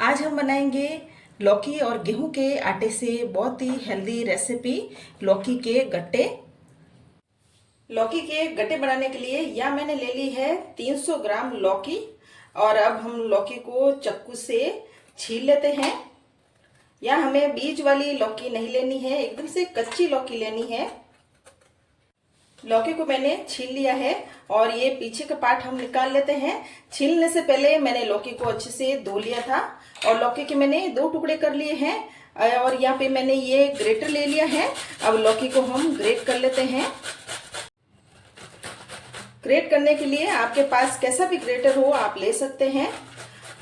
आज हम बनाएंगे लौकी और गेहूं के आटे से बहुत ही हेल्दी रेसिपी लौकी के गट्टे। लौकी के गट्टे बनाने के लिए यह मैंने ले ली है 300 ग्राम लौकी। और अब हम लौकी को चाकू से छील लेते हैं। या हमें बीज वाली लौकी नहीं लेनी है, एकदम से कच्ची लौकी लेनी है। लौकी को मैंने छील लिया है और ये पीछे का पार्ट हम निकाल लेते हैं। छीलने से पहले मैंने लौकी को अच्छे से धो लिया था और लौकी के मैंने 2 टुकड़े कर लिए हैं। और यहाँ पे मैंने ये ग्रेटर ले लिया है। अब लौकी को हम ग्रेट कर लेते हैं। ग्रेट करने के लिए आपके पास कैसा भी ग्रेटर हो आप ले सकते हैं।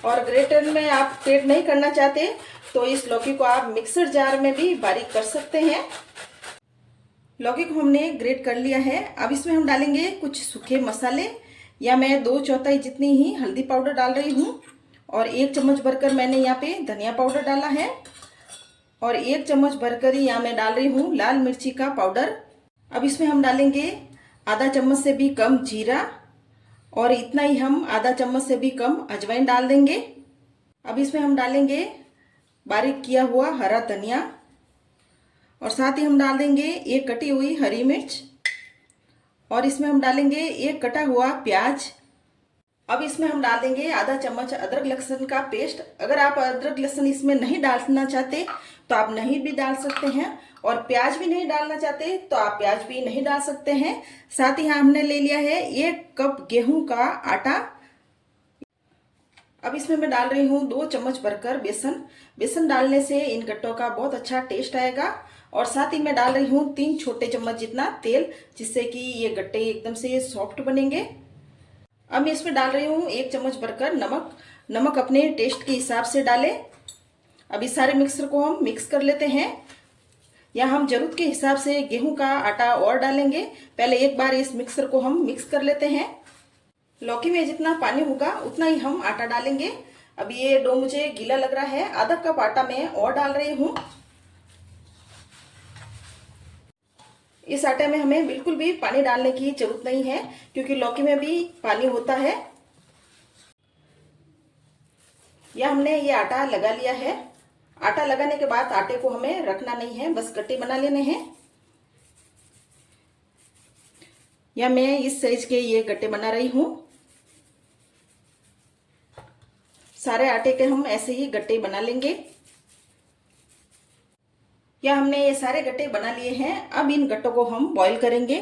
और ग्रेटर में आप ग्रेट नहीं करना चाहते तो इस लौकी को आप मिक्सर जार में भी बारीक कर सकते हैं। लौकी को हमने ग्रेट कर लिया है। अब इसमें हम डालेंगे कुछ सूखे मसाले। या मैं 2/4 जितनी ही हल्दी पाउडर डाल रही हूँ और 1 चम्मच भरकर मैंने यहाँ पे धनिया पाउडर डाला है और 1 चम्मच भरकर ही यहाँ मैं डाल रही हूँ लाल मिर्ची का पाउडर। अब इसमें हम डालेंगे आधा चम्मच से भी कम जीरा और इतना ही हम आधा चम्मच से भी कम अजवाइन डाल देंगे। अब इसमें हम डालेंगे बारीक किया हुआ हरा धनिया और साथ ही हम डाल देंगे 1 कटी हुई हरी मिर्च और इसमें हम डालेंगे 1 कटा हुआ प्याज। अब इसमें हम डाल देंगे आधा चम्मच अदरक लहसुन का पेस्ट। अगर आप अदरक लहसुन इसमें नहीं डालना चाहते तो आप नहीं भी डाल सकते हैं और प्याज भी नहीं डालना चाहते तो आप प्याज भी नहीं डाल सकते हैं। साथ ही हमने ले लिया है 1 कप गेहूं का आटा। अब इसमें मैं डाल रही हूँ 2 चम्मच भरकर बेसन। बेसन डालने से इन गट्टों का बहुत अच्छा टेस्ट आएगा। और साथ ही मैं डाल रही हूँ 3 छोटे चम्मच जितना तेल, जिससे कि ये गट्टे एकदम से सॉफ्ट बनेंगे। अब मैं इसमें डाल रही हूँ 1 चम्मच भरकर नमक। नमक अपने टेस्ट के हिसाब से डालें। अब इस सारे मिक्सर को हम मिक्स कर लेते हैं। या हम जरूरत के हिसाब से गेहूं का आटा और डालेंगे। पहले एक बार इस मिक्सर को हम मिक्स कर लेते हैं। लौकी में जितना पानी होगा उतना ही हम आटा डालेंगे। अब ये डो मुझे गीला लग रहा है, आधा कप आटा मैं और डाल रही हूँ। इस आटे में हमें बिल्कुल भी पानी डालने की जरूरत नहीं है क्योंकि लौकी में भी पानी होता है। या हमने ये आटा लगा लिया है। आटा लगाने के बाद आटे को हमें रखना नहीं है, बस गट्टे बना लेने हैं। या मैं इस साइज के ये गट्टे बना रही हूं। सारे आटे के हम ऐसे ही गट्टे बना लेंगे। या हमने ये सारे गट्टे बना लिए हैं। अब इन गट्टों को हम बॉईल करेंगे।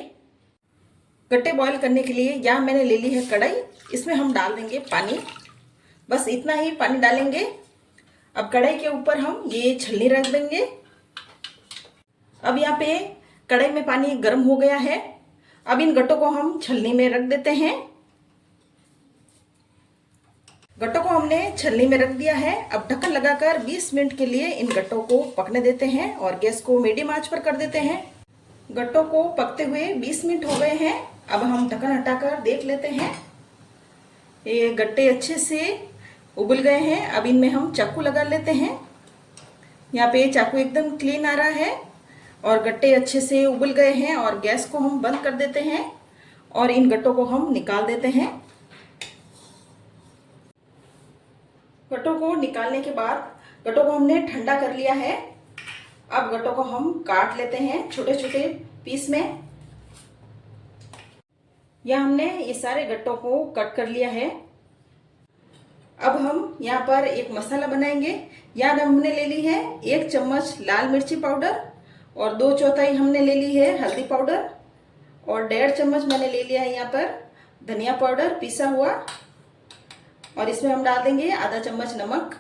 गट्टे बॉईल करने के लिए यहाँ मैंने ले ली है कढ़ाई। इसमें हम डाल देंगे पानी, बस इतना ही पानी डालेंगे। अब कढ़ाई के ऊपर हम ये छलनी रख देंगे। अब यहाँ पे कढ़ाई में पानी गर्म हो गया है। अब इन गट्टों को हम छलनी में रख देते हैं। गट्टों को हमने छलनी में रख दिया है। अब ढक्कन लगाकर 20 मिनट के लिए इन गट्टों को पकने देते हैं और गैस को मीडियम आंच पर कर देते हैं। गट्टों को पकते हुए 20 मिनट हो गए हैं। अब हम ढक्कन हटाकर देख लेते हैं। ये गट्टे अच्छे से उबल गए हैं। अब इनमें हम चाकू लगा लेते हैं। यहाँ पे चाकू एकदम क्लीन आ रहा है और गट्टे अच्छे से उबल गए हैं और गैस को हम बंद कर देते हैं और इन गट्टों को हम निकाल देते हैं। गट्टों को निकालने के बाद गट्टों को हमने ठंडा कर लिया है। अब गट्टों को हम काट लेते हैं छोटे छोटे पीस में। यह हमने ये सारे गट्टों को कट कर लिया है। अब हम यहाँ पर एक मसाला बनाएंगे। यहाँ हमने ले ली है 1 चम्मच लाल मिर्ची पाउडर और 2/4 हमने ले ली है हल्दी पाउडर और 1.5 चम्मच मैंने ले लिया है यहाँ पर धनिया पाउडर पिसा हुआ। और इसमें हम डाल देंगे आधा चम्मच नमक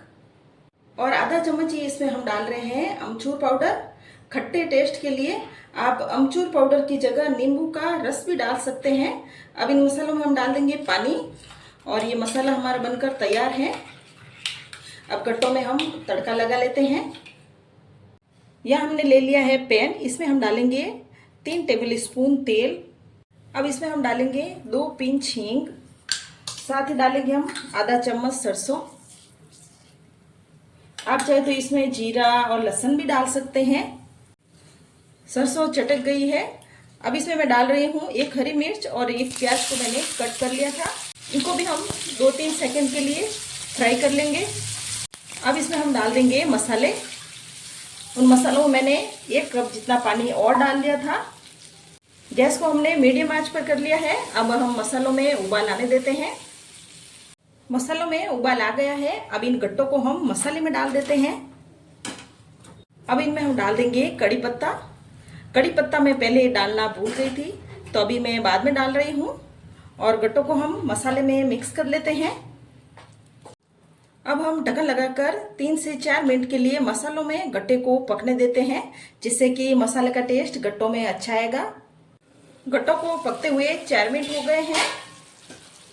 और आधा चम्मच ही इसमें हम डाल रहे हैं अमचूर पाउडर। खट्टे टेस्ट के लिए आप अमचूर पाउडर की जगह नींबू का रस भी डाल सकते हैं। अब इन मसालों में हम डाल देंगे पानी और ये मसाला हमारा बनकर तैयार है। अब गट्टों में हम तड़का लगा लेते हैं। यह हमने ले लिया है पैन। इसमें हम डालेंगे 3 टेबल स्पून तेल। अब इसमें हम डालेंगे 2 पिंच हींग। साथ ही डालेंगे हम आधा चम्मच सरसों। आप चाहे तो इसमें जीरा और लहसुन भी डाल सकते हैं। सरसों चटक गई है। अब इसमें मैं डाल रही हूँ 1 हरी मिर्च और 1 प्याज को मैंने कट कर लिया था। इनको भी हम 2-3 सेकंड के लिए फ्राई कर लेंगे। अब इसमें हम डाल देंगे मसाले। उन मसालों में मैंने 1 कप जितना पानी और डाल दिया था। गैस को हमने मीडियम आंच पर कर लिया है। अब हम मसालों में उबाल आने देते हैं। मसालों में उबाल आ गया है। अब इन गट्टों को हम मसाले में डाल देते हैं। अब इनमें हम डाल देंगे कड़ी पत्ता। कड़ी पत्ता मैं पहले डालना भूल गई थी, तो अभी मैं बाद में डाल रही हूँ। और गट्टों को हम मसाले में मिक्स कर लेते हैं। अब हम ढक्कन लगाकर 3 से 4 मिनट के लिए मसालों में गट्टे को पकने देते हैं, जिससे कि मसाले का टेस्ट गट्टों में अच्छा आएगा। गट्टों को पकते हुए 4 मिनट हो गए हैं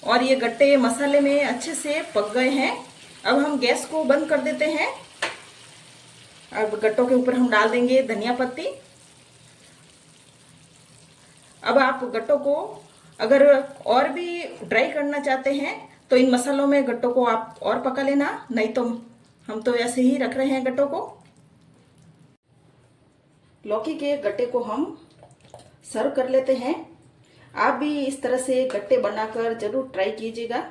और ये गट्टे मसाले में अच्छे से पक गए हैं। अब हम गैस को बंद कर देते हैं। अब गट्टों के ऊपर हम डाल देंगे धनिया पत्ती। अब आप गट्टों को अगर और भी ड्राई करना चाहते हैं तो इन मसालों में गट्टों को आप और पका लेना, नहीं तो हम तो ऐसे ही रख रहे हैं गट्टों को। लौकी के गट्टे को हम सर्व कर लेते हैं। आप भी इस तरह से गट्टे बनाकर जरूर ट्राई कीजिएगा।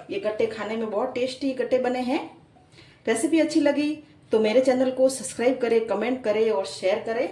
ये गट्टे खाने में बहुत टेस्टी गट्टे बने हैं। रेसिपी अच्छी लगी तो मेरे चैनल को सब्सक्राइब करें, कमेंट करें और शेयर करें।